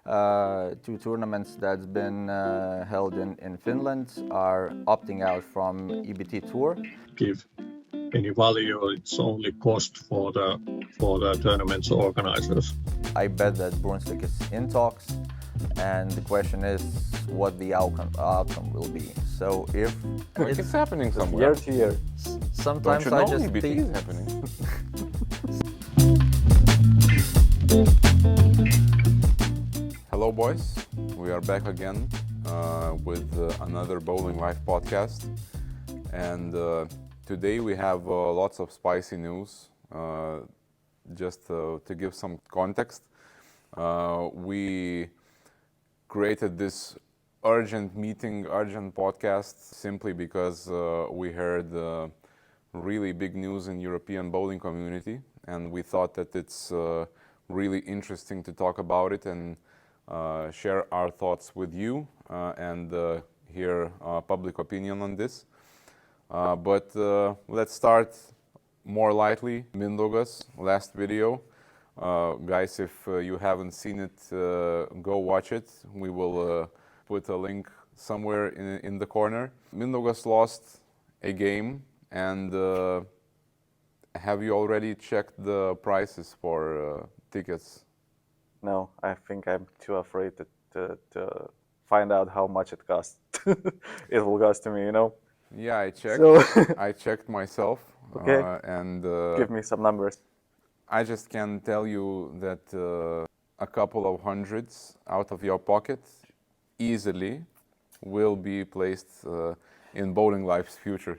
two tournaments that's been held in Finland are opting out from EBT Tour. Give any value, it's only cost for the tournament's organizers. I bet that Brunswick is in talks, and the question is what the outcome will be. So if it's happening somewhere. Year to year. Sometimes Don't you know I just EBT think is happening. Hello, boys. We are back again with another BowlingLife podcast, and today we have lots of spicy news. Just to give some context, we created this urgent podcast simply because we heard really big news in European bowling community, and we thought that it's really interesting to talk about it and share our thoughts with you and hear public opinion on this. But let's start more lightly. Mindaugas, last video. Guys, if you haven't seen it, go watch it. We will put a link somewhere in the corner. Mindaugas lost a game, and have you already checked the prices for tickets? No, I think I'm too afraid to find out how much it costs. It will cost to me, you know? Yeah, I checked. So I checked myself. Okay. And give me some numbers. I just can tell you that a couple of hundreds out of your pocket easily will be placed in BowlingLife's future.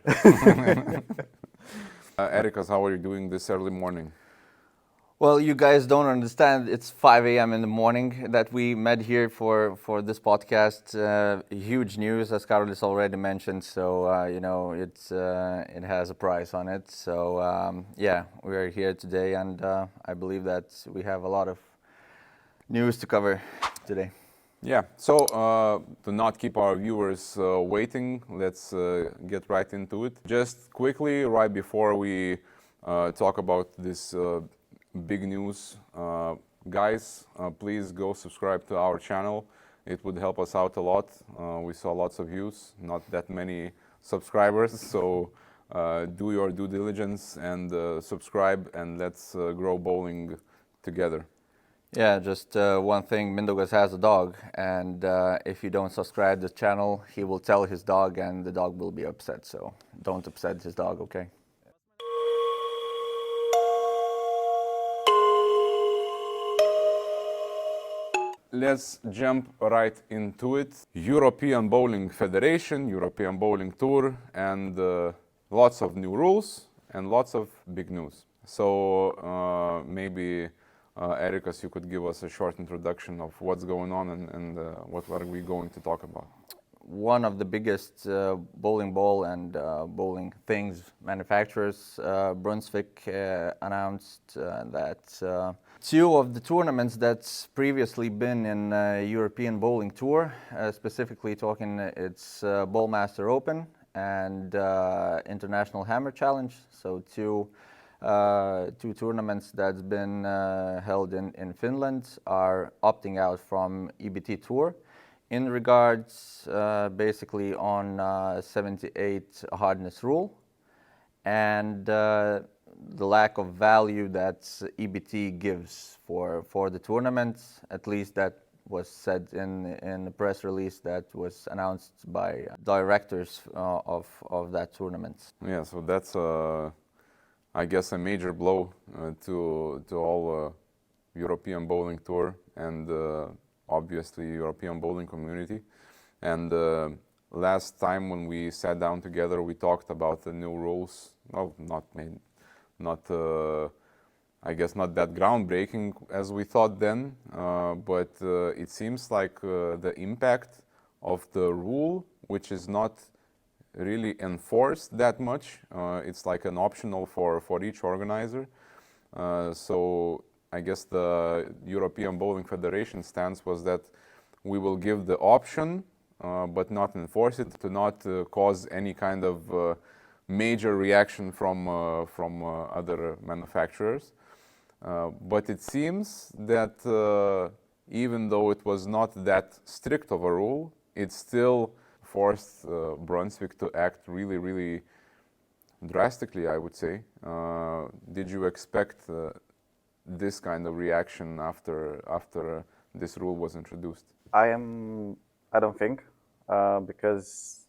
Erikas, how are you doing this early morning? Well, you guys don't understand. It's 5 a.m. in the morning that we met here for this podcast. Huge news, as Karolis already mentioned. So you know, it has a price on it. So yeah, we are here today, and I believe that we have a lot of news to cover today. Yeah. So to not keep our viewers waiting, let's get right into it. Just quickly, right before we talk about this big news, guys, please go subscribe to our channel. It would help us out a lot. We saw lots of views, not that many subscribers, so do your due diligence and subscribe, and let's grow bowling together. Yeah, just one thing, Mindaugas has a dog, and if you don't subscribe to the channel, he will tell his dog, and the dog will be upset, so don't upset his dog, okay? Let's jump right into it. European Bowling Federation, European Bowling Tour, and lots of new rules and lots of big news. So maybe Erikas, you could give us a short introduction of what's going on and what are we going to talk about. One of the biggest bowling ball and bowling things manufacturers, Brunswick, announced that two of the tournaments that's previously been in European Bowling Tour, specifically talking it's Ballmaster Open and International Hammer Challenge, so two tournaments that's been held in Finland are opting out from EBT Tour in regards basically on 78 hardness rule and the lack of value that EBT gives for the tournament. At least that was said in the press release that was announced by directors of that tournament. Yeah, so that's I guess a major blow to all European Bowling Tour and obviously European bowling community. And last time when we sat down together, we talked about the new rules. Well, I guess not that groundbreaking as we thought then, but it seems like the impact of the rule, which is not really enforced that much, it's like an optional for each organizer. So I guess the European Bowling Federation stance was that we will give the option, but not enforce it, to not cause any kind of major reaction from other manufacturers. But it seems that even though it was not that strict of a rule, it still forced Brunswick to act really, really drastically, I would say. Did you expect this kind of reaction after this rule was introduced? I don't think, because,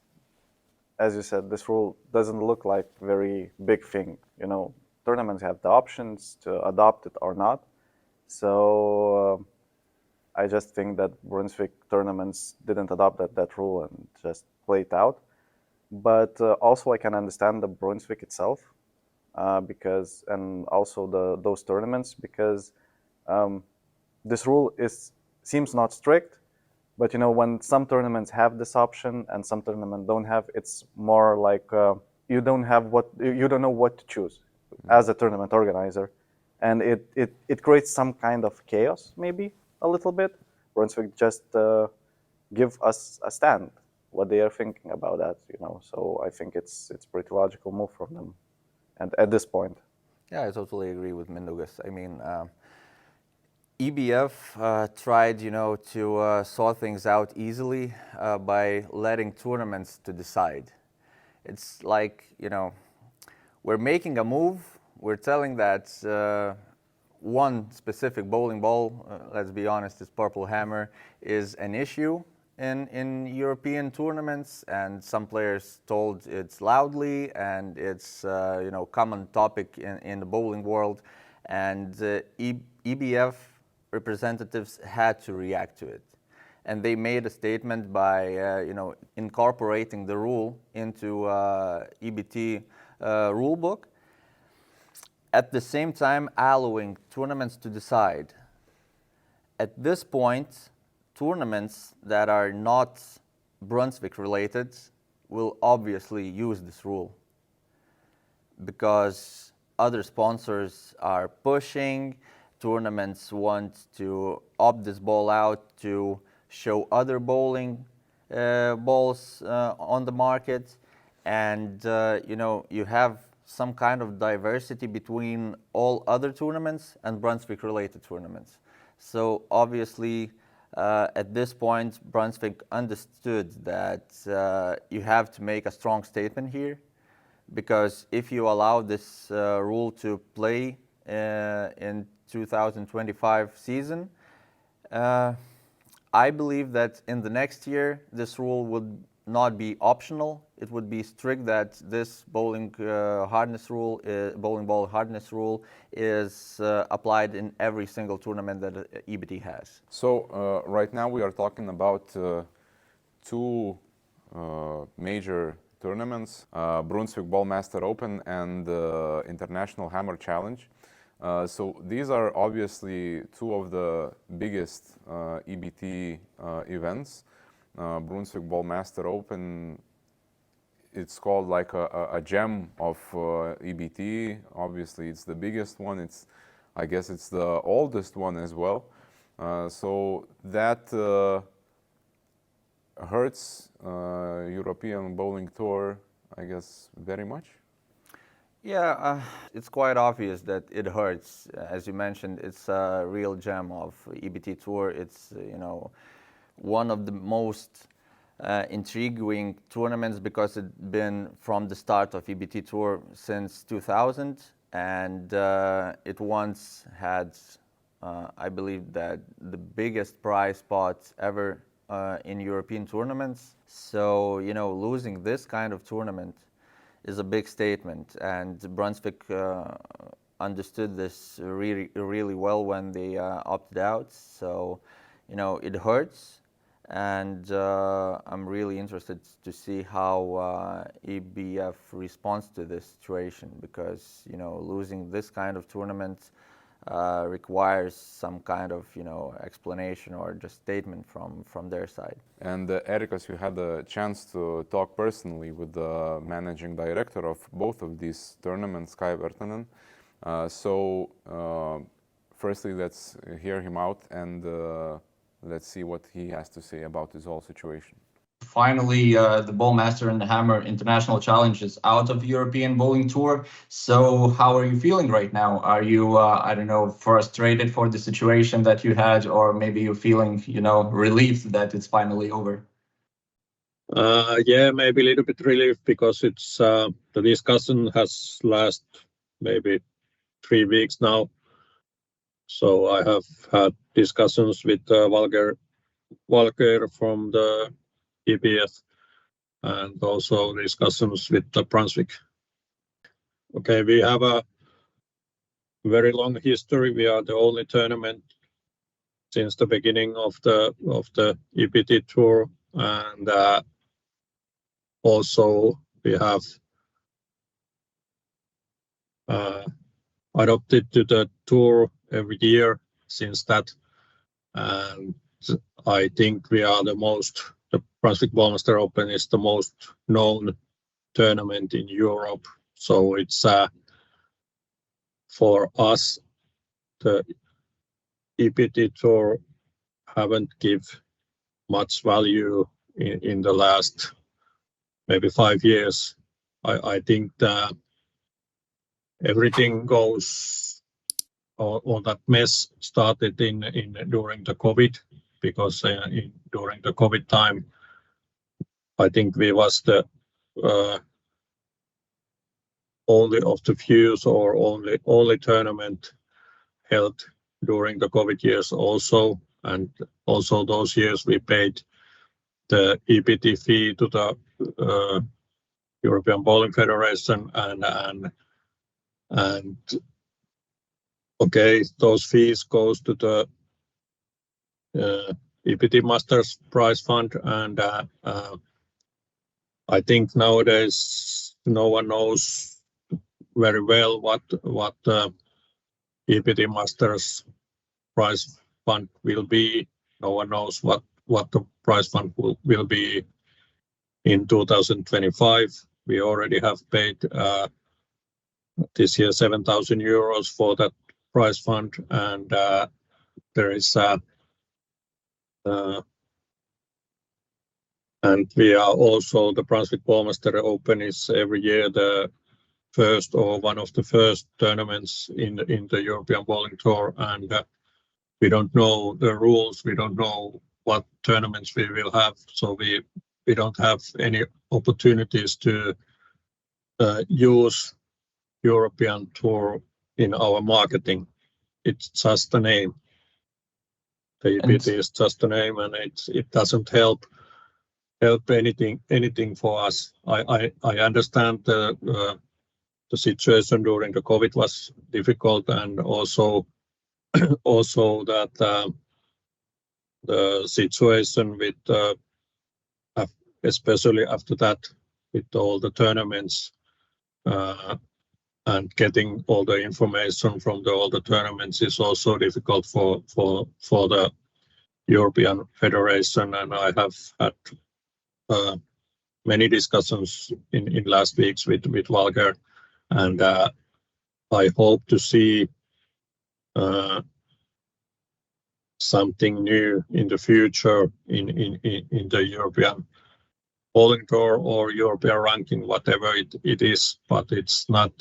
as you said, this rule doesn't look like very big thing. You know, tournaments have the options to adopt it or not. So I just think that Brunswick tournaments didn't adopt that rule and just play it out. But also I can understand the Brunswick itself, because, and also those tournaments, because this rule seems not strict, but you know, when some tournaments have this option and some tournaments don't have, it's more like you don't know what to choose as a tournament organizer, and it creates some kind of chaos, maybe a little bit. Brunswick just give us a stand, what they are thinking about that, you know. So I think it's pretty logical move from them, and at this point. Yeah, I totally agree with Mindaugas. I mean, EBF tried, you know, to sort things out easily by letting tournaments to decide. It's like, you know, we're making a move. We're telling that one specific bowling ball, let's be honest, this Purple Hammer, is an issue in European tournaments, and some players told it's loudly, and it's you know, common topic in the bowling world, and EBF representatives had to react to it, and they made a statement by you know, incorporating the rule into EBT rule book. At the same time, allowing tournaments to decide. At this point, tournaments that are not Brunswick-related will obviously use this rule, because other sponsors are pushing. Tournaments want to opt this ball out to show other bowling balls on the market, and you know, you have some kind of diversity between all other tournaments and Brunswick-related tournaments. So obviously, at this point, Brunswick understood that you have to make a strong statement here, because if you allow this rule to play in 2025 season, I believe that in the next year this rule would not be optional. It would be strict, that this bowling hardness rule, bowling ball hardness rule, is applied in every single tournament that EBT has. So right now we are talking about two major tournaments, Brunswick Ballmaster Open and International Hammer Challenge. So these are obviously two of the biggest EBT events. Brunswick Ballmaster Open, it's called like a gem of EBT. Obviously, it's the biggest one. I guess it's the oldest one as well. So that hurts European bowling tour, I guess, very much. Yeah, it's quite obvious that it hurts. As you mentioned, it's a real gem of EBT Tour. It's, you know, one of the most intriguing tournaments, because it's been from the start of EBT Tour since 2000, and it once had, I believe, that the biggest prize pot ever in European tournaments. So, you know, losing this kind of tournament is a big statement, and Brunswick understood this really, really well when they opted out. So, you know, it hurts, and I'm really interested to see how EBF responds to this situation, because, you know, losing this kind of tournament requires some kind of, you know, explanation or just statement from their side. And Erikas, you had a chance to talk personally with the managing director of both of these tournaments, Kai Virtanen. So firstly, let's hear him out, and let's see what he has to say about this whole situation. finally the Ballmaster and the Hammer International Challenge is out of European Bowling Tour. So how are you feeling right now? Are you, I don't know, frustrated for the situation that you had, or maybe you're feeling, relieved that it's finally over? Yeah, maybe a little bit relief because it's the discussion has lasted maybe 3 weeks now. So I have had discussions with Valger from the EBT and also discussions with the Brunswick. Okay, we have a very long history. We are the only tournament since the beginning of the EBT tour, and also we have adopted to the tour every year since that, and I think we are the Brunswick Ballmaster Open is the most known tournament in Europe. So it's for us, the EBT tour haven't give much value in the last maybe 5 years. I think that everything goes, or that mess started during the COVID, because during the COVID time, I think we was the only of the few or only tournament held during the COVID years also, and also those years we paid the EBT fee to the European Bowling Federation, and okay, those fees goes to the EBT Masters prize fund, and I think nowadays no one knows very well what EBT Masters prize fund will be. No one knows what the prize fund will be in 2025. We already have paid this year 7,000 euros for that prize fund, and there is and we are also, the Brunswick Ballmaster Open is every year the first or one of the first tournaments in the European Bowling Tour, and we don't know the rules, we don't know what tournaments we will have, so we don't have any opportunities to use European Tour in our marketing. It's just a name. The EBT is just a name, and it doesn't help anything for us. I understand the situation during the COVID was difficult, and also that the situation with especially after that with all the tournaments and getting all the information from all the tournaments is also difficult for the European Federation, and I have had many discussions in last weeks with Valger, and I hope to see something new in the future in the European Bowling Tour or European ranking, whatever it is, but it's not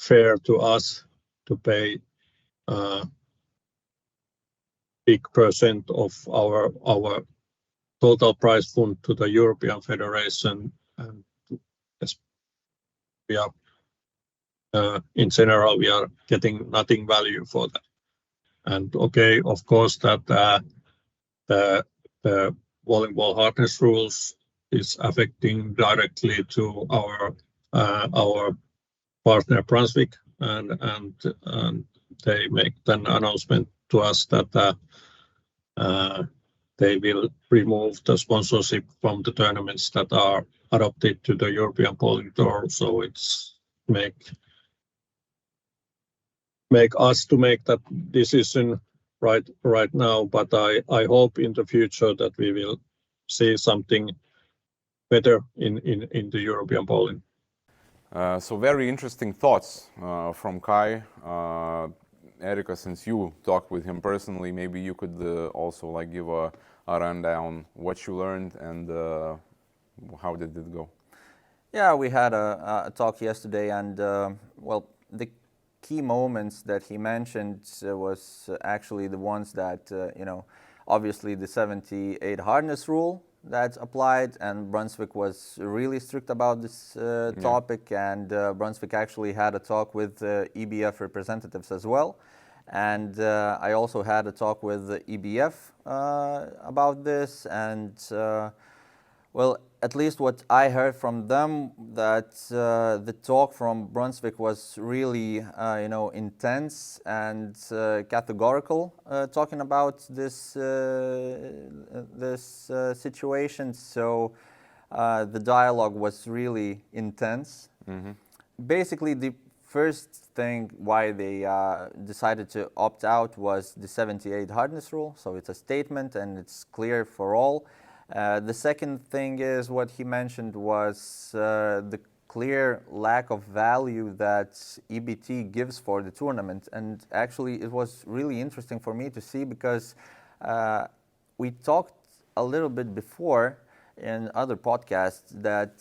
fair to us to pay big percent of our total prize fund to the European Federation, and we are in general we are getting nothing value for that. And okay, of course that the bowling ball hardness rules is affecting directly to our partner Brunswick, and they make an announcement to us that they will remove the sponsorship from the tournaments that are adopted to the European Bowling Tour. So it's make us to make that decision right now, but I hope in the future that we will see something better in the European bowling. So very interesting thoughts from Kai. Erikas, since you talked with him personally, maybe you could also like give a rundown what you learned and how did it go? Yeah, we had a talk yesterday, and well, the key moments that he mentioned was actually the ones that, obviously the 78 hardness rule that's applied, and Brunswick was really strict about this topic, and Brunswick actually had a talk with EBF representatives as well. And I also had a talk with the EBF about this, and well, at least what I heard from them, that the talk from Brunswick was really, intense and categorical, talking about this situation. So the dialogue was really intense. Basically, the first thing why they decided to opt out was the 78 hardness rule. So it's a statement and it's clear for all. The second thing is what he mentioned was the clear lack of value that EBT gives for the tournament. And actually it was really interesting for me to see, because we talked a little bit before in other podcasts that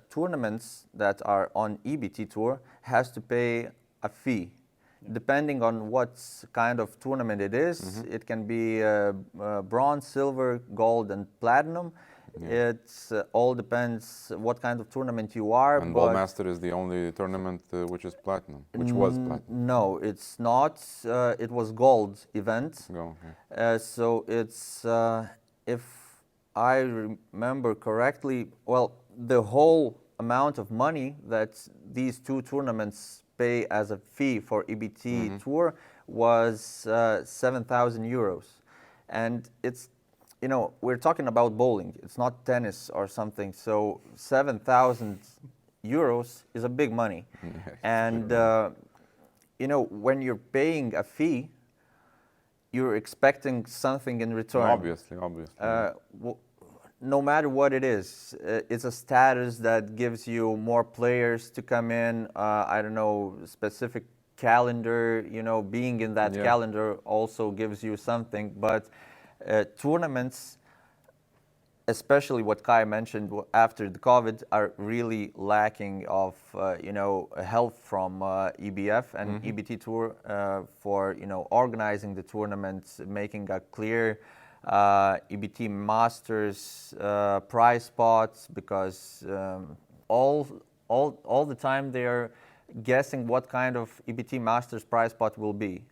tournaments that are on EBT tour has to pay a fee. Depending on what kind of tournament it is, it can be bronze, silver, gold, and platinum. It all depends what kind of tournament you are. And Ballmaster is the only tournament which is platinum, which was platinum. No, it's not. It was gold event. So it's, if I remember correctly, well, the whole amount of money that these two tournaments pay as a fee for EBT tour was 7,000 euros. And it's, we're talking about bowling. It's not tennis or something. So 7,000 euros is a big money. And, when you're paying a fee, you're expecting something in return. Obviously. No matter what it is, it's a status that gives you more players to come in. I don't know, specific calendar, being in that calendar also gives you something. But tournaments, especially what Kai mentioned after the COVID, are really lacking of, help from EBF and EBT Tour for, organizing the tournaments, making a clear EBT Masters prize spots, because all the time they are guessing what kind of EBT Masters prize spot will be.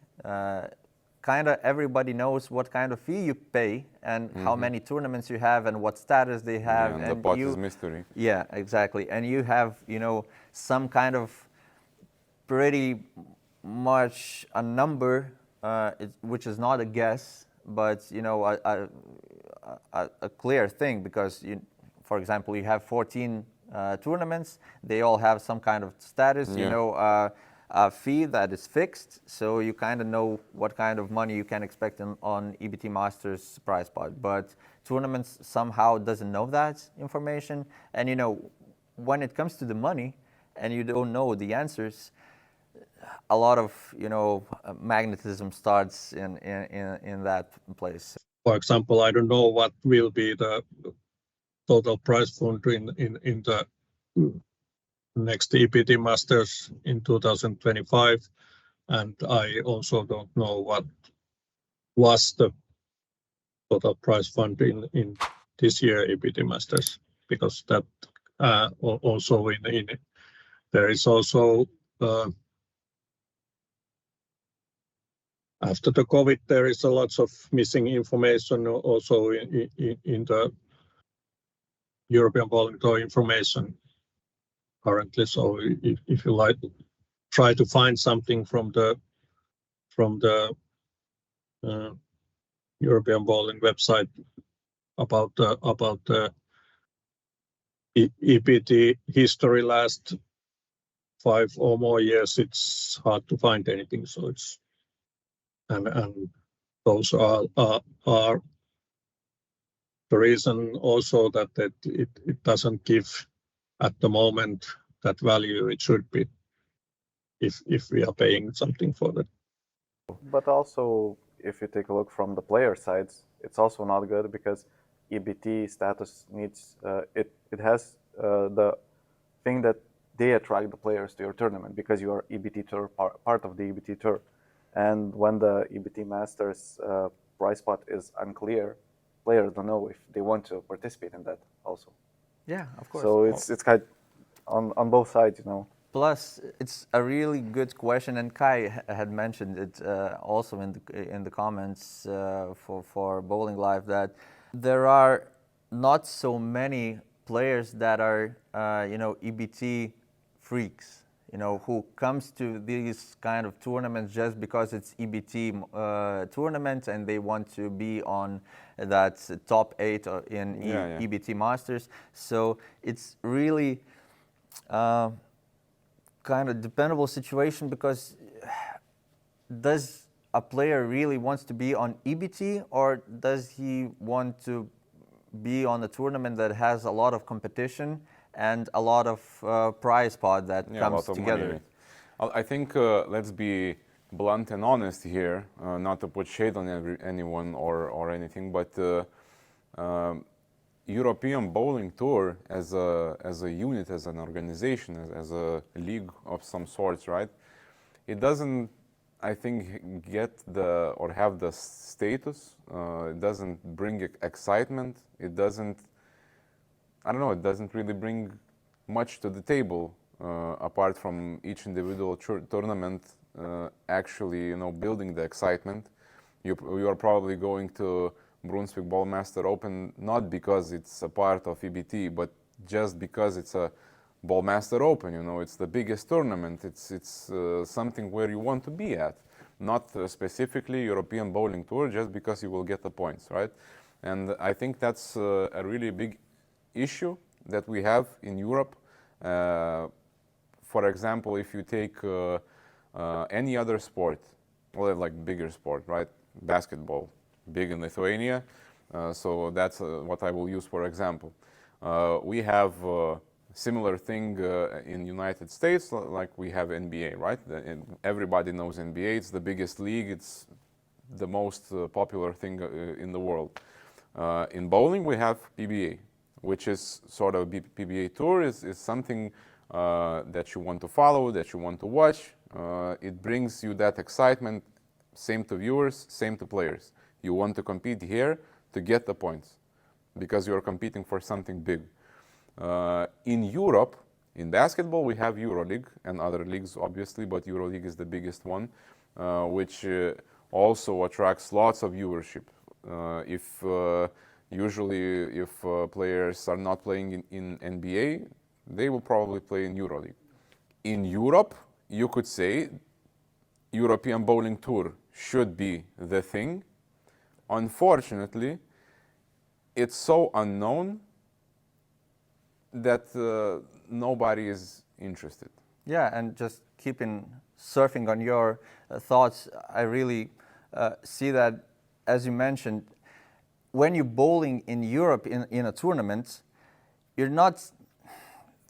Kind of everybody knows what kind of fee you pay and how many tournaments you have and what status they have. And the pot is mystery. Yeah, exactly. And you have, some kind of pretty much a number, which is not a guess, but a clear thing, because for example, you have 14 tournaments. They all have some kind of status, a fee that is fixed, so you kind of know what kind of money you can expect on EBT Masters prize pot. But tournaments somehow doesn't know that information, and when it comes to the money and you don't know the answers, a lot of magnetism starts in that place. For example, I don't know what will be the total prize fund in the next EBT Masters in 2025, and I also don't know what was the total prize fund in this year EBT Masters, because that also in there is also after the COVID, there is a lot of missing information also in the European Bowling Tour information currently. So if you like, try to find something from the European Bowling website about the EBT history last 5 or more years, it's hard to find anything. So it's and those are the reason also that it doesn't give at the moment that value it should be if we are paying something for that. But also, if you take a look from the player sides, it's also not good because EBT status needs it has the thing that they attract the players to your tournament because you are EBT tour part of the EBT tour, and when the EBT Masters prize pot is unclear, players don't know if they want to participate in that also. Yeah, of course. So it's kind on both sides, you know. Plus, it's a really good question, and Kai had mentioned it also in the comments for BowlingLife that there are not so many players that are EBT freaks, who comes to these kind of tournaments just because it's EBT tournament and they want to be on that top 8 in EBT Masters. So it's really kind of dependable situation because does a player really wants to be on EBT or does he want to be on a tournament that has a lot of competition and a lot of prize pot that comes together? I think let's be blunt and honest here, not to put shade on anyone or anything, but European Bowling Tour as a unit, as an organization, as a league of some sorts, right? It doesn't, I think, get or have the status. It doesn't bring excitement. It doesn't, I don't know, it doesn't really bring much to the table apart from each individual tournament actually, building the excitement. You are probably going to Brunswick Ballmaster Open not because it's a part of EBT, but just because it's a Ballmaster Open. It's the biggest tournament. It's something where you want to be at, not specifically European Bowling Tour, just because you will get the points, right? And I think that's a really big issue that we have in Europe. For example, if you take any other sport, well, like bigger sport, right? Basketball, big in Lithuania, so that's what I will use for example. We have a similar thing in United States, like we have NBA, right? Everybody knows NBA, it's the biggest league, it's the most popular thing in the world. In bowling we have PBA, which is sort of PBA Tour, is something that you want to follow, that you want to watch. It brings you that excitement, same to viewers, same to players. You want to compete here to get the points because you're competing for something big. In Europe, in basketball, we have EuroLeague and other leagues, obviously, but EuroLeague is the biggest one, which also attracts lots of viewership. Usually, if players are not playing in NBA, they will probably play in EuroLeague. In Europe, you could say European Bowling Tour should be the thing. Unfortunately, it's so unknown that nobody is interested. Yeah, and just surfing on your thoughts, I really see that, as you mentioned, when you're bowling in Europe in a tournament, you're not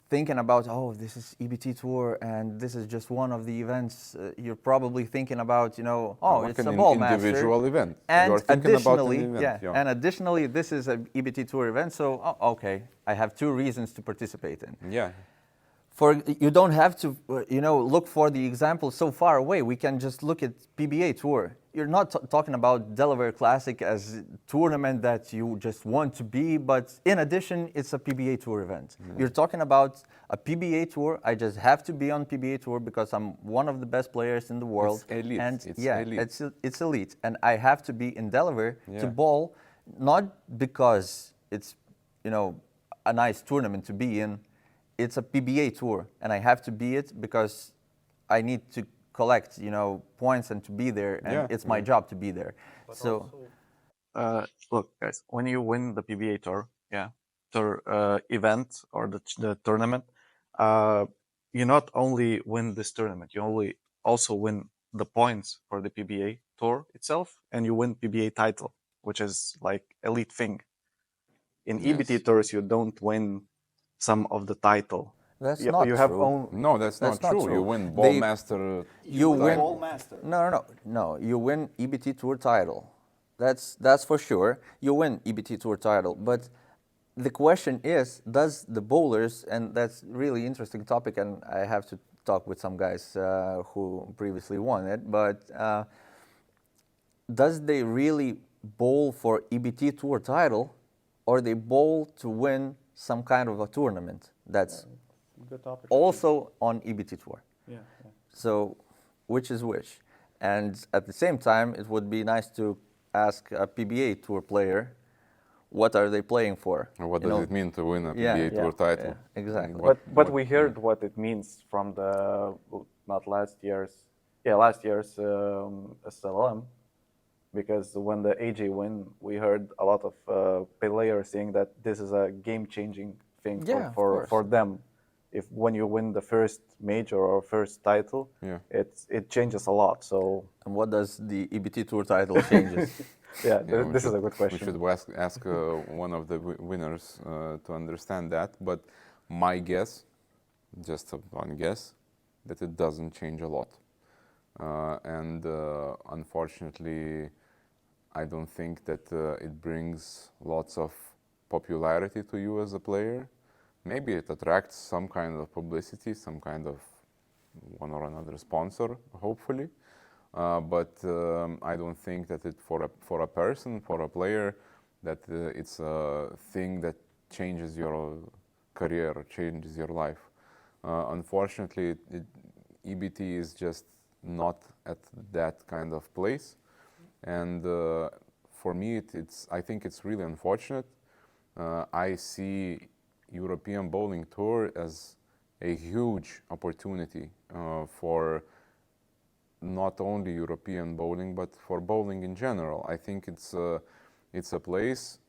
thinking about, oh, this is EBT Tour and this is just one of the events. You're probably thinking about, it's a Ballmaster. Individual event. And additionally, and additionally, this is an EBT Tour event, so okay, I have 2 reasons to participate in. Yeah. You don't have to, look for the example so far away. We can just look at PBA Tour. You're not talking about Delaware Classic as a tournament that you just want to be, but in addition, it's a PBA Tour event. Mm-hmm. You're talking about a PBA Tour. I just have to be on PBA Tour because I'm one of the best players in the world. It's elite. And elite. It's elite. And I have to be in Delaware to bowl, not because it's, a nice tournament to be in. It's a PBA Tour, and I have to be it because I need to collect, points and to be there, and it's my job to be there. But so, also, look, guys, when you win the PBA Tour, event or the tournament, you not only win this tournament, you also win the points for the PBA Tour itself, and you win PBA title, which is like elite thing. In EBT Tours, you don't win some of the title. That's you, not you have true. own. No, that's That's not not true. true. You win They- Ballmaster. You win. Ballmaster. No. You win EBT Tour title. That's for sure. You win EBT Tour title. But the question is, does the bowlers, and that's really interesting topic, and I have to talk with some guys who previously won it, but does they really bowl for EBT Tour title, or they bowl to win some kind of a tournament that's Good topic. also on EBT Tour? Yeah. So, which is which? And at the same time, it would be nice to ask a PBA Tour player, what are they playing for? What You does know, it mean to win a yeah, PBA Tour title? yeah, exactly. But we heard what it means from the not last year's SLM, because when the AJ win, we heard a lot of players saying that this is a game-changing thing Yeah, of for course. them. If when you win the first major or first title, Yeah. it changes a lot. So And what does the EBT Tour title changes? yeah, Yeah, we this is should- a good question. We should ask one of the winners to understand that. But my guess, just one guess, that it doesn't change a lot. And unfortunately, I don't think that it brings lots of popularity to you as a player. Maybe it attracts some kind of publicity, some kind of one or another sponsor, hopefully. But I don't think that it for a person, for a player, that it's a thing that changes your career or changes your life. Unfortunately, EBT is just not at that kind of place, and for me, I think it's really unfortunate. I see European Bowling Tour as a huge opportunity for not only European bowling, but for bowling in general. I think it's a place.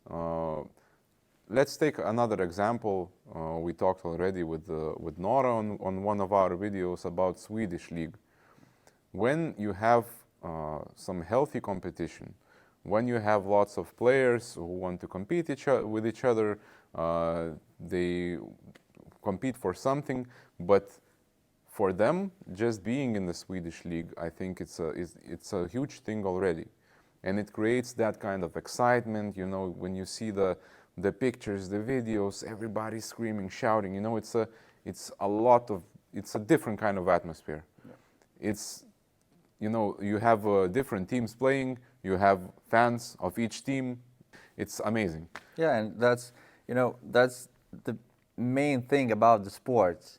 Let's take another example. We talked already with Nora on one of our videos about Swedish League. When you have some healthy competition, when you have lots of players who want to compete with each other, they compete for something, but for them, just being in the Swedish league, I think it's a huge thing already, and it creates that kind of excitement. You know, when you see the pictures, the videos, everybody screaming, shouting. You know, it's a different kind of atmosphere. Yeah. You have different teams playing. You have fans of each team. It's amazing. Yeah, and that's the main thing about the sport.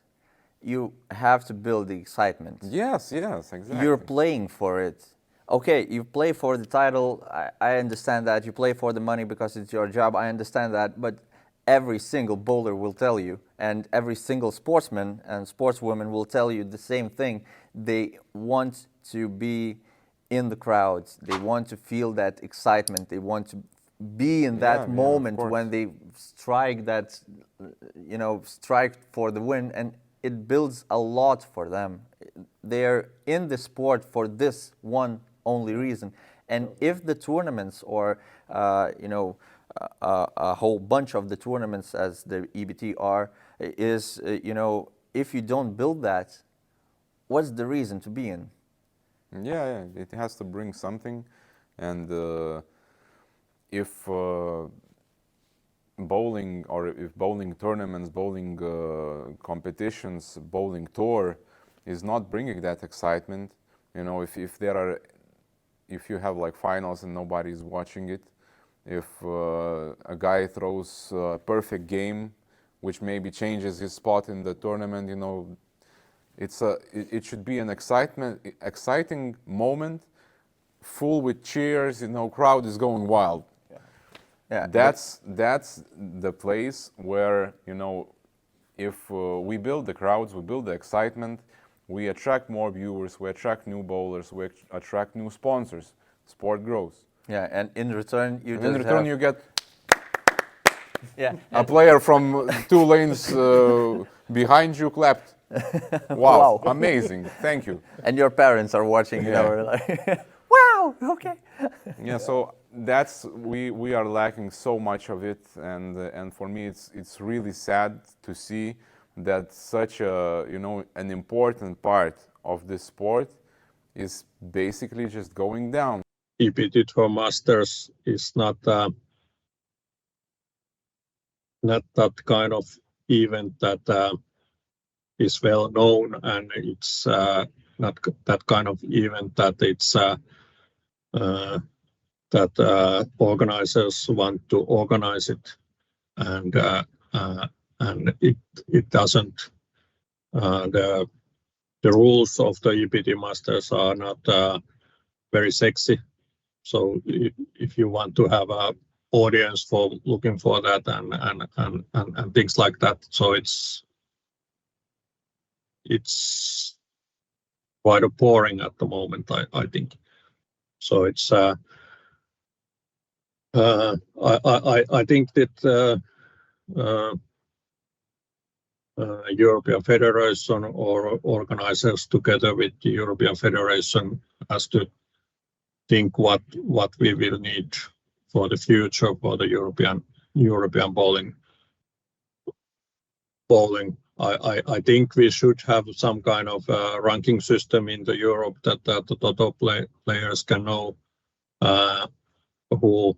You have to build the excitement. Yes, exactly. You're playing for it. Okay, you play for the title. I understand that. You play for the money because it's your job. I understand that. But every single bowler will tell you, and every single sportsman and sportswoman will tell you the same thing. They want to be in the crowds. They want to feel that excitement. They want to be in that moment when they strike for the win, and it builds a lot for them. They're in the sport for this one only reason. And if the tournaments or a whole bunch of the tournaments as the EBT are is if you don't build that, what's the reason to be in? Yeah, it has to bring something, and if bowling tournaments, bowling competitions, bowling tour is not bringing that excitement, if you have like finals and nobody's watching it, if a guy throws a perfect game, which maybe changes his spot in the tournament, it should be an exciting moment, full with cheers. Crowd is going wild. Yeah, That's the place where if we build the crowds, we build the excitement, we attract more viewers, we attract new bowlers, we attract new sponsors. Sport grows. Yeah, and in return you You get a and player from 2 lanes behind you clapped. Wow, amazing! Thank you. and your parents are watching. Yeah. Like, wow, okay. Yeah, so we are lacking so much of it, and for me it's really sad to see that such a, an important part of this sport is basically just going down. EBT Tour Masters is not that kind of event that is well known, and it's not that kind of event that it's that organizers want to organize it, and it doesn't. The rules of the EBT Masters are not very sexy. So if you want to have a audience for looking for that and things like that, so it's quite boring at the moment, I think. So it's I think that European Federation or organizers together with the European Federation has to think what we will need for the future for the European bowling. I think we should have some kind of ranking system in the Europe that the top players can know who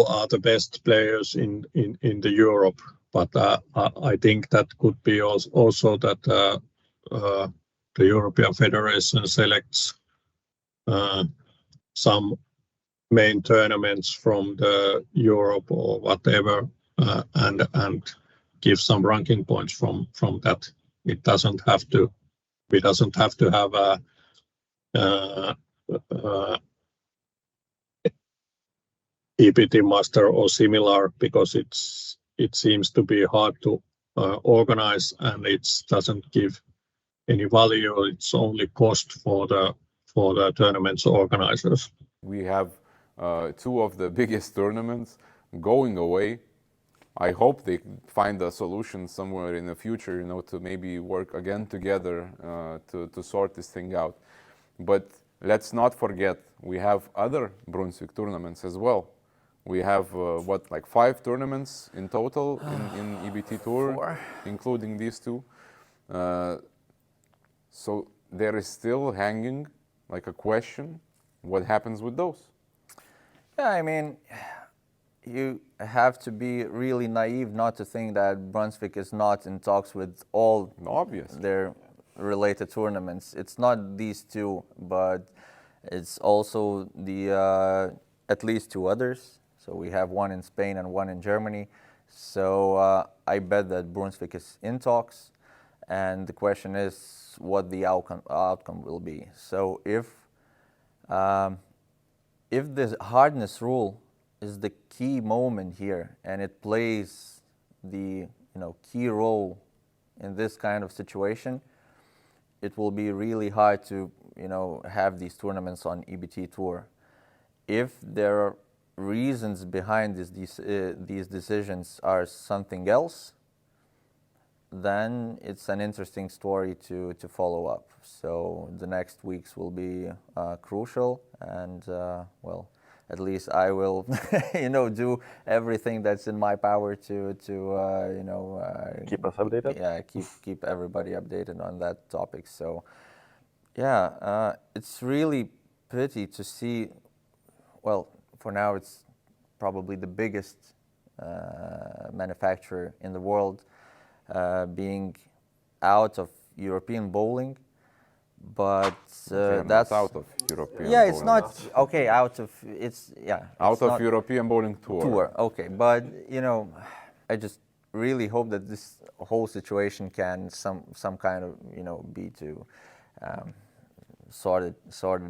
are the best players in the Europe. But I think that could be also that the European Federation selects some main tournaments from the Europe or whatever, and give some ranking points from that. It doesn't have to. We doesn't have to have a EBT Master or similar, because it seems to be hard to organize, and it doesn't give any value. It's only cost for the tournaments organizers. We have two of the biggest tournaments going away. I hope they find a solution somewhere in the future, to maybe work again together to sort this thing out. But let's not forget, we have other Brunswick tournaments as well. We have, like 5 tournaments in total in EBT Tour, 4. including these two. So there is still hanging like a question, what happens with those? Yeah, I mean, you have to be really naive not to think that Brunswick is not in talks with all their related tournaments. It's not these two, but it's also the at least 2 others. So we have one in Spain and one in Germany. So I bet that Brunswick is in talks, and the question is what the outcome will be. So if the hardness rule is the key moment here, and it plays the key role in this kind of situation, it will be really hard to have these tournaments on EBT Tour. If there are reasons behind these decisions are something else, then it's an interesting story to follow up. So the next weeks will be crucial, and well, at least I will do everything that's in my power to keep us updated. Yeah, keep everybody updated on that topic. So yeah, it's really pity to see. Well, for now it's probably the biggest manufacturer in the world being out of European bowling, but that's out of European. Yeah, bowling. it's not okay. Out of European bowling tour. Okay, but I just really hope that this whole situation can some kind of be to sorted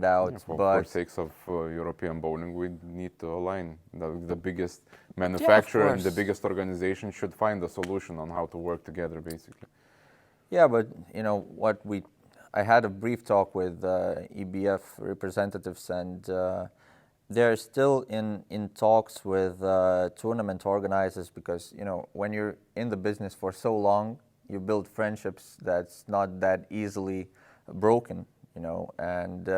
out. Yeah, for but sakes of European bowling, we need to align. The biggest manufacturer and the biggest organization should find a solution on how to work together, basically. Yeah, but I had a brief talk with EBF representatives, and they're still in talks with tournament organizers, because when you're in the business for so long, you build friendships that's not that easily broken. And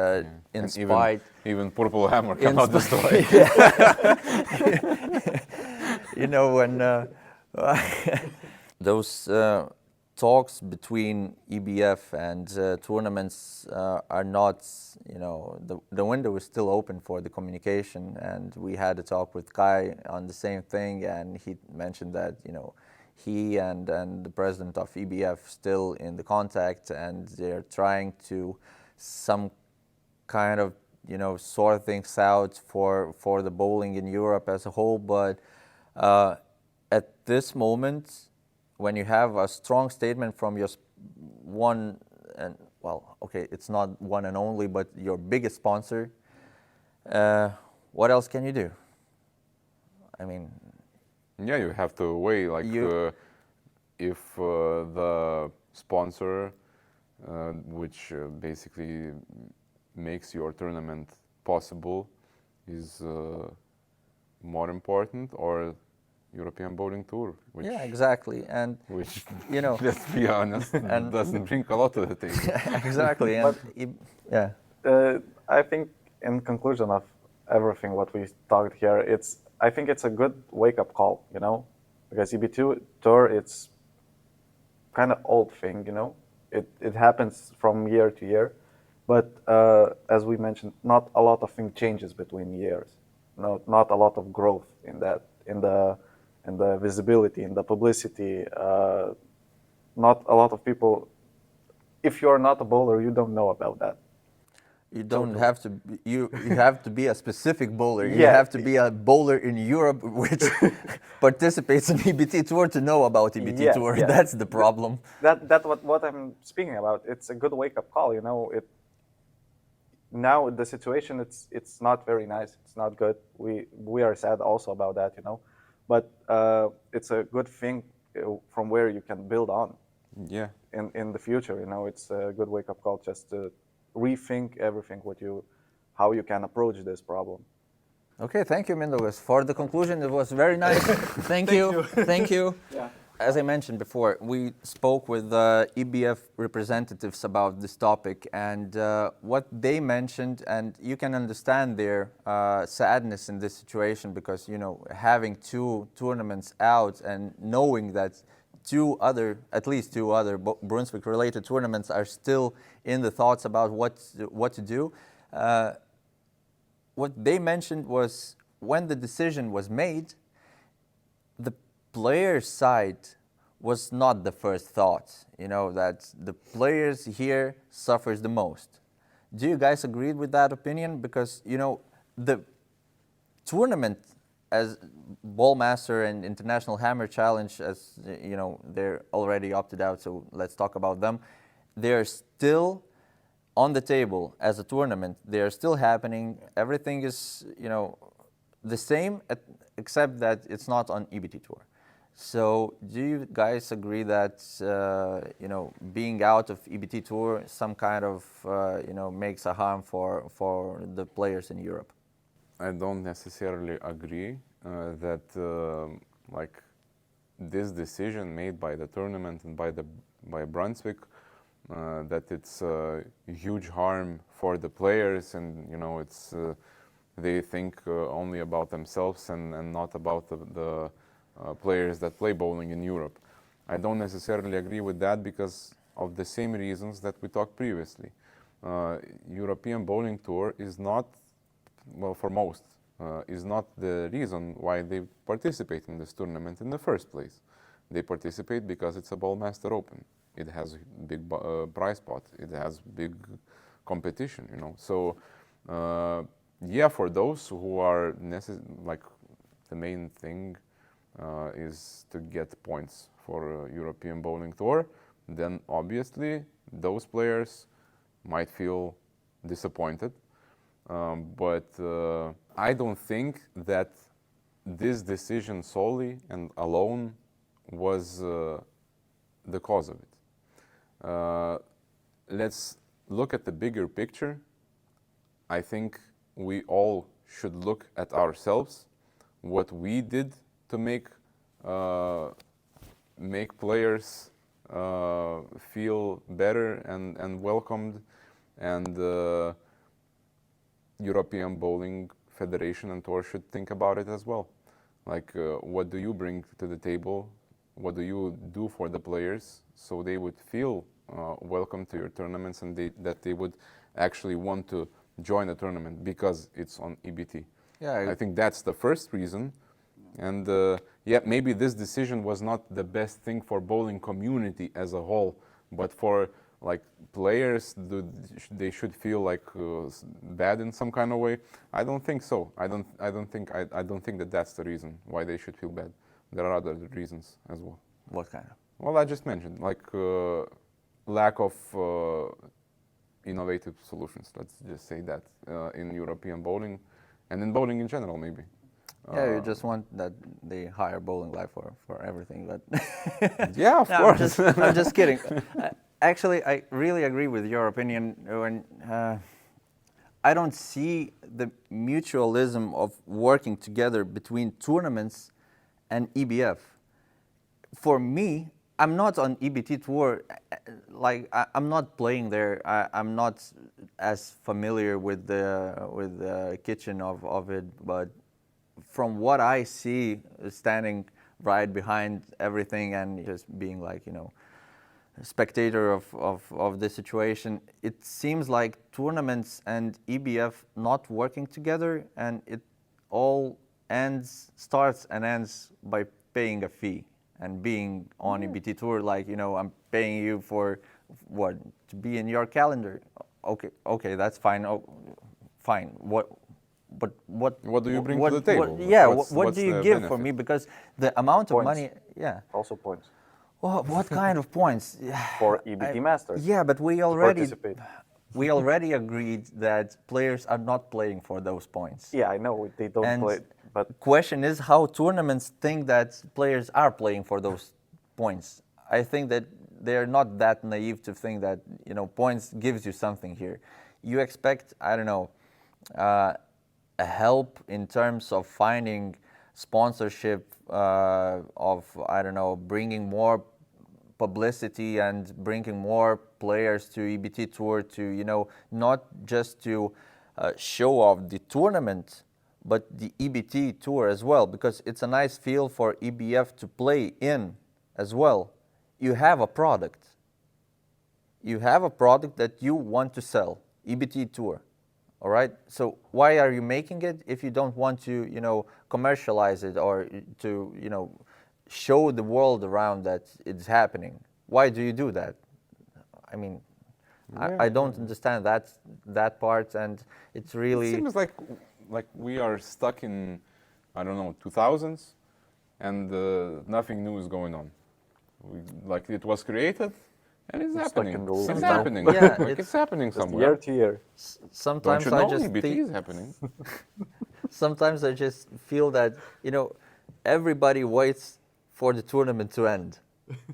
in spite, even Purple Hammer cannot destroy. Those talks between EBF and tournaments are not, the window is still open for the communication, and we had a talk with Kai on the same thing, and he mentioned that, he and the president of EBF still in the contact, and they're trying to some kind of, sort things out for the bowling in Europe as a whole, but at this moment, when you have a strong statement from your one, and well, okay, it's not one and only, but your biggest sponsor, what else can you do? I mean, yeah, you have to weigh, like, if the sponsor, which basically makes your tournament possible, is more important, or European Bowling Tour, which, yeah, exactly, and which, let's be honest, and doesn't bring a lot to the table. exactly, and yeah. I think in conclusion of everything what we talked here, I think it's a good wake-up call, because EBT Tour, it's kind of old thing, it happens from year to year, but as we mentioned, not a lot of thing changes between years, not a lot of growth in that, in the visibility, in the publicity, not a lot of people. If you're not a bowler, you don't know about that. You don't have to. You have to be a specific bowler. You Yeah. have to be a bowler in Europe which participates in EBT Tour to know about EBT Yeah, Tour. yeah. That's the problem. That's what I'm speaking about. It's a good wake-up call. Now the situation, it's not very nice. It's not good. We are sad also about that. But it's a good thing from where you can build on. Yeah. In the future, it's a good wake-up call just to rethink everything how you can approach this problem. Okay, thank you, Mindaugas. For the conclusion, it was very nice. Thank you. Thank you. Yeah. As I mentioned before, we spoke with EBF representatives about this topic, and what they mentioned, and you can understand their sadness in this situation, because having 2 tournaments out and knowing that at least two other Brunswick-related tournaments are still in the thoughts about what to do. What they mentioned was, when the decision was made, the players' side was not the first thought, that the players here suffers the most. Do you guys agree with that opinion? Because, the tournament as Ballmaster and International Hammer Challenge, as they're already opted out, so let's talk about them. They're still on the table as a tournament. They're still happening. Everything is, the same, except that it's not on EBT Tour. So do you guys agree that, being out of EBT Tour some kind of, makes a harm for the players in Europe? I don't necessarily agree that like this decision made by the tournament and by Brunswick, that it's a huge harm for the players, and it's they think only about themselves and not about the players that play bowling in Europe. I don't necessarily agree with that because of the same reasons that we talked previously. European Bowling Tour is not, well, for most, is not the reason why they participate in this tournament in the first place. They participate because it's a Ballmaster Open. It has a big prize pot. It has big competition, So, yeah, for those who are like the main thing is to get points for European Bowling Tour, then obviously those players might feel disappointed. But I don't think that this decision solely and alone was the cause of it. Let's look at the bigger picture. I think we all should look at ourselves, what we did to make players feel better and welcomed, and European Bowling Federation and Tour should think about it as well. Like, what do you bring to the table what do you do for the players so they would feel welcome to your tournaments and that they would actually want to join the tournament because it's on EBT. Yeah, I think that's the first reason. And yeah, maybe this decision was not the best thing for bowling community as a whole, but for like players, they should feel like bad in some kind of way. I don't think so. I don't think that that's the reason why they should feel bad. There are other reasons as well. What kind of? Well, I just mentioned like lack of innovative solutions. Let's just say that in European bowling, and in bowling in general, maybe. Yeah, you just want that they hire BowlingLife for everything, but yeah, of no, course. I'm just kidding. Actually, I really agree with your opinion. When I don't see the mutualism of working together between tournaments and EBF. For me, I'm not on EBT tour. Like I'm not playing there. I'm not as familiar with the kitchen of it, but from what I see, standing right behind everything and just being like, you know, a spectator of the situation, it seems like tournaments and EBF not working together, and it all starts and ends by paying a fee and being on EBT tour. Like, you know, I'm paying you for what, to be in your calendar. Okay, that's fine. Oh, fine. What do you bring to the table? What do you give for me? Because the amount of Points. money, yeah. Also points Well, what kind of points? for EBT Masters. Yeah, but to participate. we already agreed that players are not playing for those points. Yeah, I know they don't And play, but question is how tournaments think that players are playing for those points. I think that they're not that naive to think that, you know, points gives you something here. You expect, I don't know, a help in terms of finding sponsorship, of, I don't know, bringing more publicity and bringing more players to EBT Tour to, you know, not just to show off the tournament, but the EBT Tour as well, because it's a nice field for EBF to play in as well. You have a product. You have a product that you want to sell, EBT Tour. All right. So why are you making it if you don't want to, you know, commercialize it or to, you know, show the world around that it's happening? Why do you do that? I mean, I don't understand that part, and it's really. It seems like we are stuck in, I don't know, 2000s, and nothing new is going on. Like it was created. And it's happening. Stuck in the loop It's now. happening. Yeah, Like it's happening just somewhere. year to year. Sometimes Don't you know I just EBT think. is happening? Sometimes I just feel that, you know, everybody waits for the tournament to end.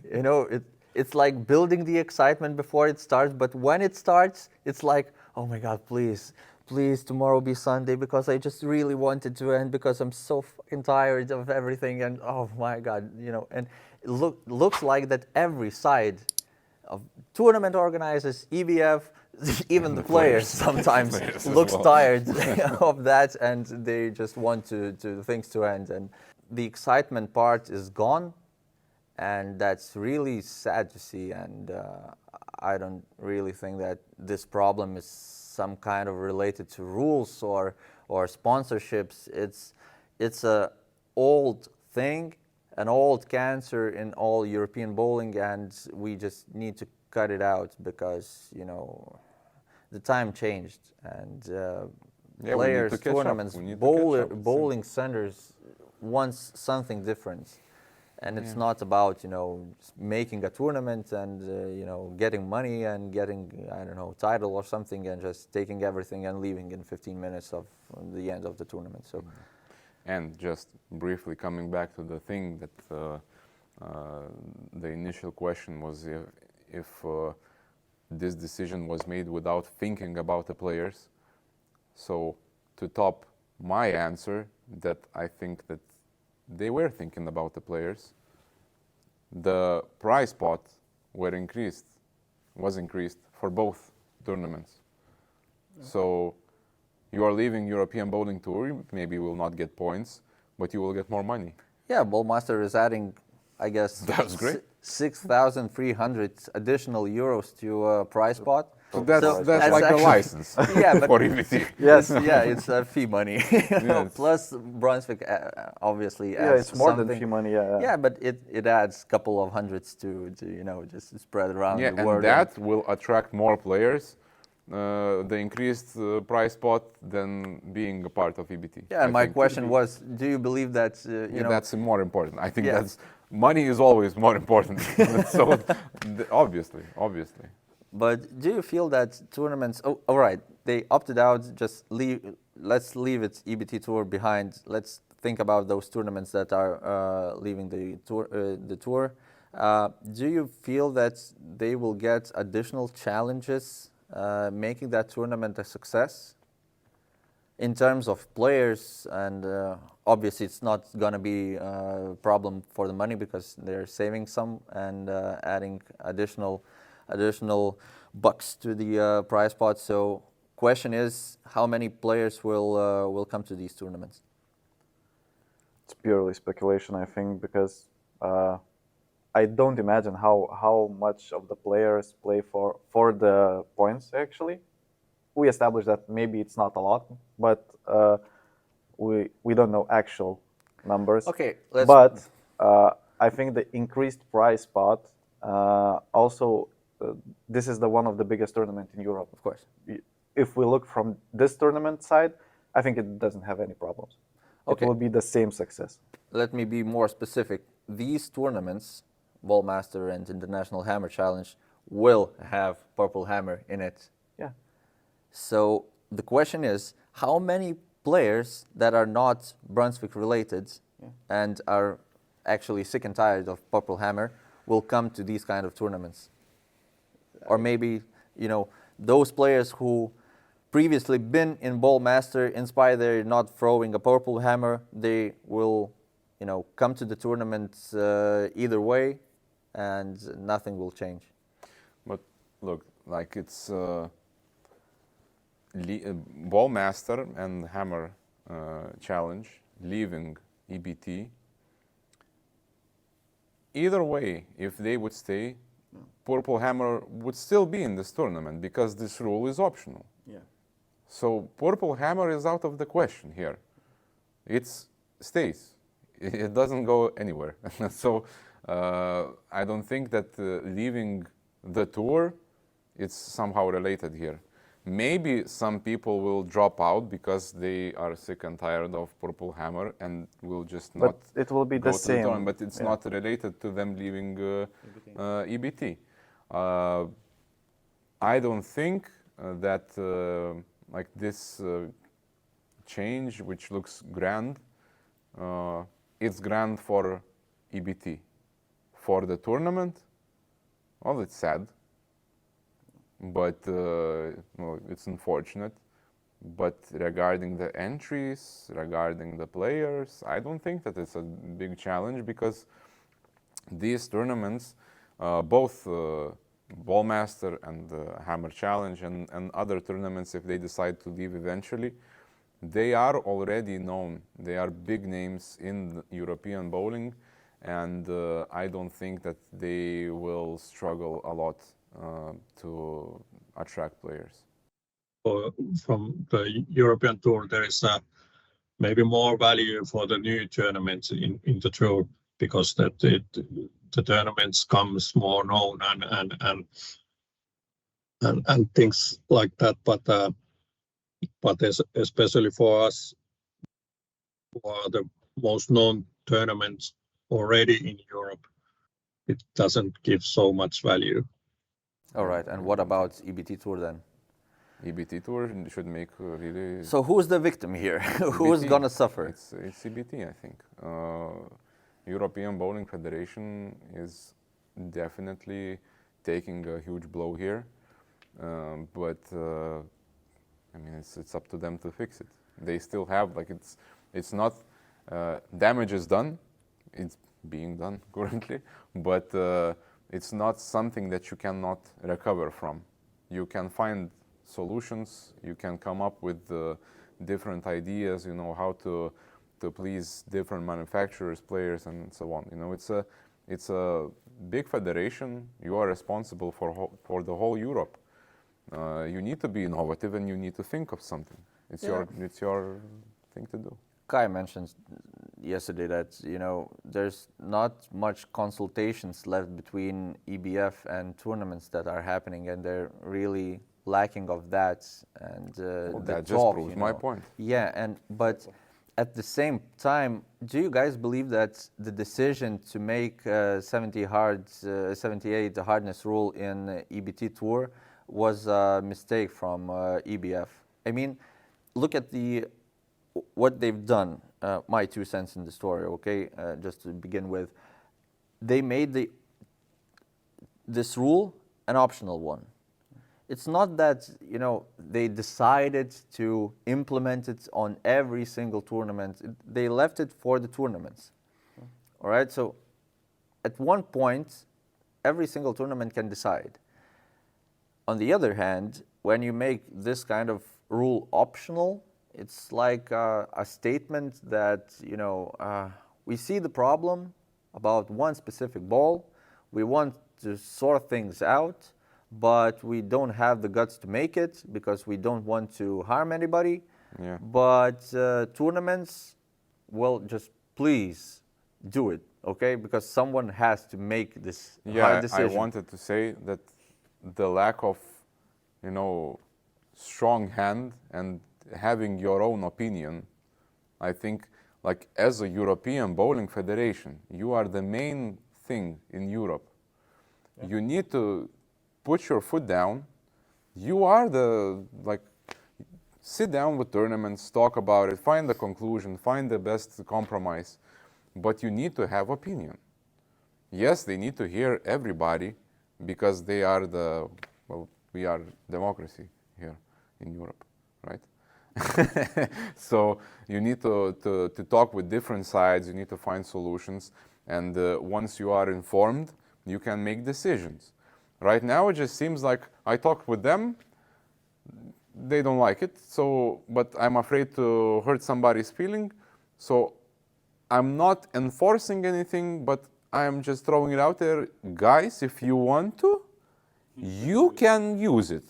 You know, it's like building the excitement before it starts, but when it starts, it's like, oh my God, please tomorrow be Sunday, because I just really wanted to end because I'm so fucking tired of everything, and oh my God, you know, and it looks like that every side of tournament organizers, EBF, even the players sometimes Players as looks well. tired of that, and they just want to things to end, and the excitement part is gone, and that's really sad to see. And I don't really think that this problem is some kind of related to rules or sponsorships. It's a old thing, an old cancer in all European bowling, and we just need to cut it out because, you know, the time changed, and Yeah, we need players, to catch up. tournaments, We need to catch up. bowling centers wants something different, and it's not about, you know, making a tournament and you know, getting money and getting, I don't know, title or something, and just taking everything and leaving in 15 minutes of the end of the tournament. So. And just briefly coming back to the thing that the initial question was if this decision was made without thinking about the players. So to top my answer, that I think that they were thinking about the players. The prize pot was increased for both tournaments. So you are leaving European Bowling Tour, maybe you will not get points, but you will get more money. Yeah, Ballmaster is adding I guess, That's great. 6,300 additional euros to prize pot. So that's that's like actually- a license Yeah, but for EBT. Yes. it's fee money. Yes. Plus Brunswick obviously Yeah, adds it's more something. than fee money. Yeah. Yeah, but it adds a couple of hundreds to just spread around Yeah, the and word. that will attract more players. The increased prize pot than being a part of EBT. Yeah, and I my think. question was, do you believe that Yeah, that's more important. I think Yeah. that's money is always more important. So obviously. But do you feel that tournaments? Oh, all right, they opted out. Just leave. Let's leave it EBT tour behind. Let's think about those tournaments that are leaving the tour. Do you feel that they will get additional challenges making that tournament a success? In terms of players, and obviously it's not going to be a problem for the money because they're saving some and adding additional bucks to the prize pot. So question is, how many players will come to these tournaments? It's purely speculation, I think, because I don't imagine how much of the players play for the points. Actually, we established that maybe it's not a lot, but we don't know actual numbers. Okay, but I think the increased prize pot also this is one of the biggest tournament in Europe. Of course. If we look from this tournament side, I think it doesn't have any problems. Okay. It will be the same success. Let me be more specific. These tournaments, Ballmaster and International Hammer Challenge, will have Purple Hammer in it. Yeah. So the question is, how many players that are not Brunswick-related and are actually sick and tired of Purple Hammer will come to these kind of tournaments? Or maybe, those players who previously been in Ballmaster, in spite they're not throwing a Purple Hammer, they will, come to the tournament either way, and nothing will change. But look, like it's Ballmaster and Hammer Challenge leaving EBT. Either way, if they would stay, Purple Hammer would still be in this tournament because this rule is optional. Yeah. So Purple Hammer is out of the question here. It stays. It doesn't go anywhere. So I don't think that leaving the tour is somehow related here. Maybe some people will drop out because they are sick and tired of Purple Hammer and will just not. But it will be go the to same. tournament, but it's not related to them leaving EBT. I don't think that like this change, which looks grand, it's grand for EBT. For the tournament, well, it's sad, but it's unfortunate. But regarding the entries, regarding the players, I don't think that it's a big challenge because these tournaments, both Ballmaster and Hammer Challenge and other tournaments, if they decide to leave eventually, they are already known. They are big names in European bowling, and I don't think that they will struggle a lot to attract players. From the European Tour, there is maybe more value for the new tournaments in the tour because the tournaments comes more known and things like that. But especially for us, who are the most known tournaments already in Europe, it doesn't give so much value. All right, and what about EBT Tour then? EBT Tour should make really. So who's the victim here? Who's EBT. gonna suffer? It's EBT, I think. European Bowling Federation is definitely taking a huge blow here, but I mean it's up to them to fix it. They still have it's not damage is done. It's being done currently, but it's not something that you cannot recover from. You can find solutions. You can come up with different ideas. You know how to please different manufacturers, players, and so on. You know, It's a big federation. You are responsible for the whole Europe. You need to be innovative and you need to think of something. It's your thing to do. Kai mentioned yesterday that there's not much consultations left between EBF and tournaments that are happening, and they're really lacking of that. And that just proves my point. Yeah, but at the same time, do you guys believe that the decision to make 78 hardness rule in EBT Tour was a mistake from EBF? I mean, look at what they've done. My 2 cents in the story, okay? Just to begin with, they made this rule an optional one. It's not that they decided to implement it on every single tournament. They left it for the tournaments. All right. So at one point, every single tournament can decide. On the other hand, when you make this kind of rule optional, it's like a statement that we see the problem about one specific ball. We want to sort things out, but we don't have the guts to make it because we don't want to harm anybody. Yeah. But tournaments, well, just please do it, okay? Because someone has to make this hard decision. I wanted to say that the lack of, strong hand and having your own opinion, I think, like as a European Bowling Federation, you are the main thing in Europe. Yeah. You need to put your foot down. You are sit down with tournaments, talk about it, find the conclusion, find the best compromise, but you need to have opinion. Yes, they need to hear everybody because we are democracy here in Europe, right? So you need to talk with different sides, you need to find solutions, and once you are informed, you can make decisions. Right now it just seems like I talk with them, they don't like it, but I'm afraid to hurt somebody's feeling, so I'm not enforcing anything, but I'm just throwing it out there. Guys, if you want to, you can use it.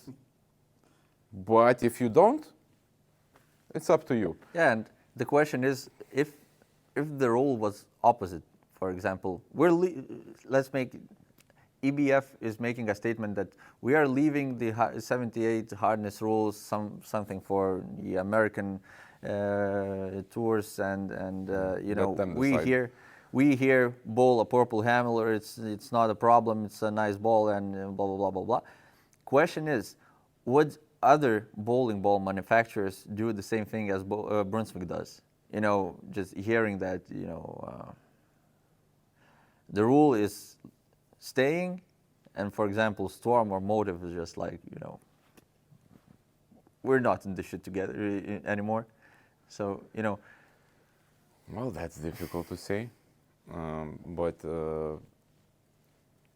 But if you don't, it's up to you. Yeah, and the question is, if the rule was opposite, for example, let's make EBF is making a statement that we are leaving the 78 hardness rules, something for the American tours, and we here bowl a purple handler. It's not a problem. It's a nice ball, and blah blah blah blah blah. Question is, would other bowling ball manufacturers do the same thing as Brunswick does? Just hearing that the rule is staying, and for example, Storm or Motive is just like, we're not in this shit together anymore. So, Well, that's difficult to say. But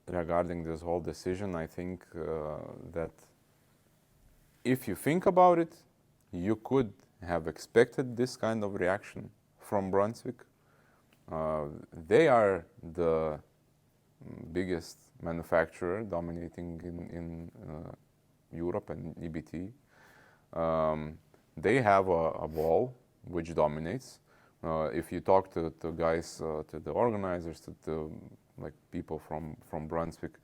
regarding this whole decision, I think that if you think about it, you could have expected this kind of reaction from Brunswick. They are the biggest manufacturer dominating in Europe and EBT. They have a ball which dominates. If you talk to guys, to the organizers, to people from Brunswick,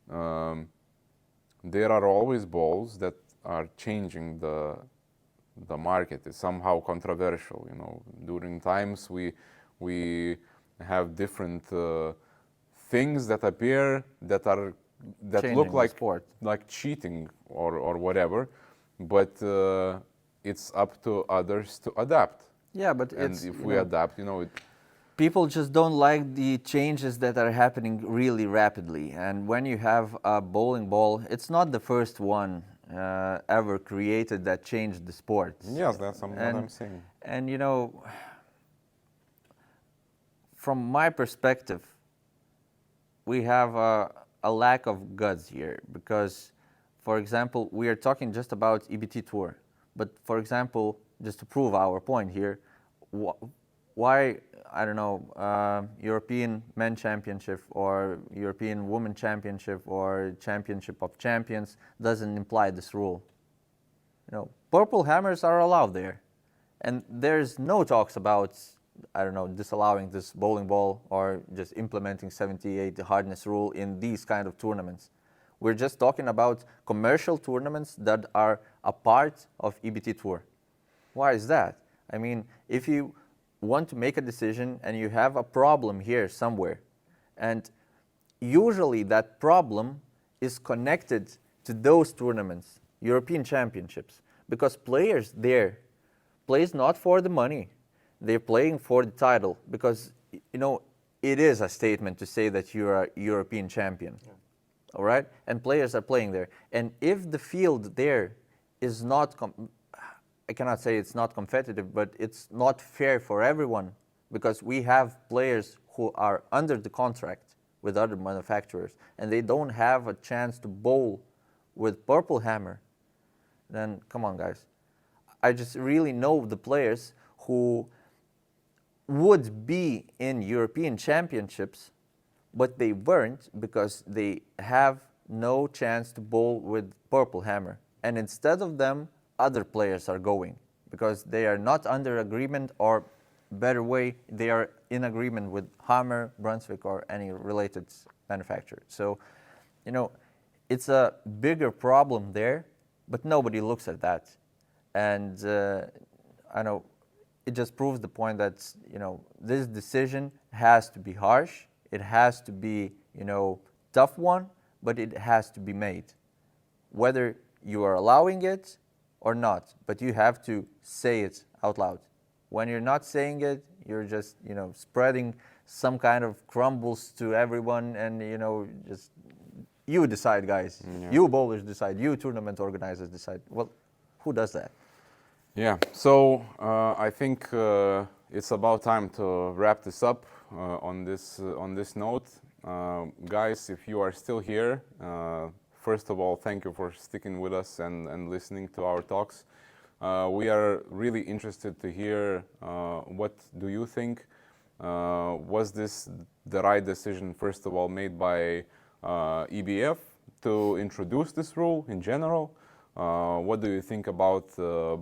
there are always balls that are changing the market. It's somehow controversial, During times we have different things that appear that look like cheating or whatever, but it's up to others to adapt. Yeah, but if we adapt, people just don't like the changes that are happening really rapidly. And when you have a bowling ball, it's not the first one ever created that changed the sport. Yes, that's what I'm saying. And from my perspective, we have a lack of guts here because, for example, we are talking just about EBT Tour. But for example, just to prove our point here, why, I don't know, European Men Championship or European Women Championship or Championship of Champions doesn't imply this rule. You know, purple hammers are allowed there. And there's no talks about, I don't know, disallowing this bowling ball or just implementing 78 hardness rule in these kind of tournaments. We're just talking about commercial tournaments that are a part of EBT Tour. Why is that? I mean, if you want to make a decision and you have a problem here somewhere, and usually that problem is connected to those tournaments, European Championships, because players there plays not for the money, they're playing for the title, because, you know, it is a statement to say that you're a European champion. Yeah. All right? And players are playing there. And if the field there is not, I cannot say it's not competitive, but it's not fair for everyone, because we have players who are under the contract with other manufacturers and they don't have a chance to bowl with purple hammer, then come on, guys. I just really know the players who would be in European Championships, but they weren't because they have no chance to bowl with purple hammer. And instead of them, other players are going because they are not under agreement, or better way, they are in agreement with Hammer, Brunswick, or any related manufacturer. So, you know, it's a bigger problem there, but nobody looks at that. And I know it just proves the point that, you know, this decision has to be harsh. It has to be, you know, tough one, but it has to be made. Whether you are allowing it or not, but you have to say it out loud. When you're not saying it, you're just, you know, spreading some kind of crumbles to everyone, and, you know, just you decide, guys. Yeah. You bowlers decide. You tournament organizers decide. Well, who does that? Yeah. So I think it's about time to wrap this up on this note, guys. If you are still here, first of all, thank you for sticking with us and listening to our talks. We are really interested to hear what do you think. Was this the right decision, first of all, made by EBF to introduce this rule in general? What do you think about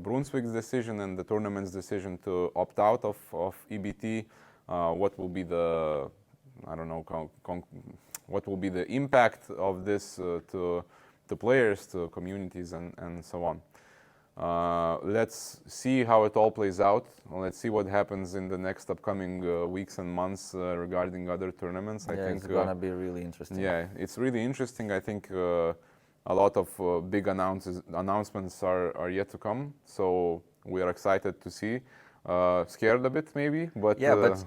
Brunswick's decision and the tournament's decision to opt out of EBT? What will be the, I don't know, what will be the impact of this to players, to communities, and so on? Let's see how it all plays out. Let's see what happens in the next upcoming weeks and months regarding other tournaments. I think it's gonna be really interesting. Yeah, it's really interesting. I think a lot of big announcements are yet to come. So we are excited to see. Scared a bit maybe, but yeah, but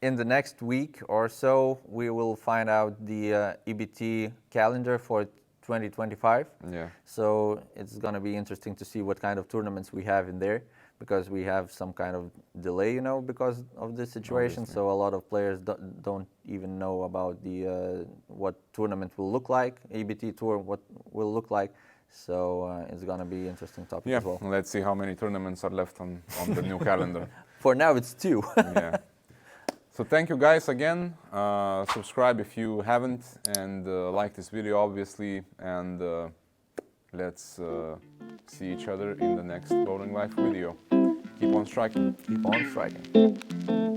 in the next week or so, we will find out the EBT calendar for 2025. Yeah. So it's going to be interesting to see what kind of tournaments we have in there, because we have some kind of delay, you know, because of this situation. Obviously. So a lot of players don't even know about the what tournament will look like, EBT Tour, what will look like. So it's going to be interesting topic as well. Let's see how many tournaments are left on the new calendar. For now, it's 2. Yeah. So thank you guys again. Subscribe if you haven't, and like this video, obviously. And let's see each other in the next BowlingLife video. Keep on striking. Keep on striking.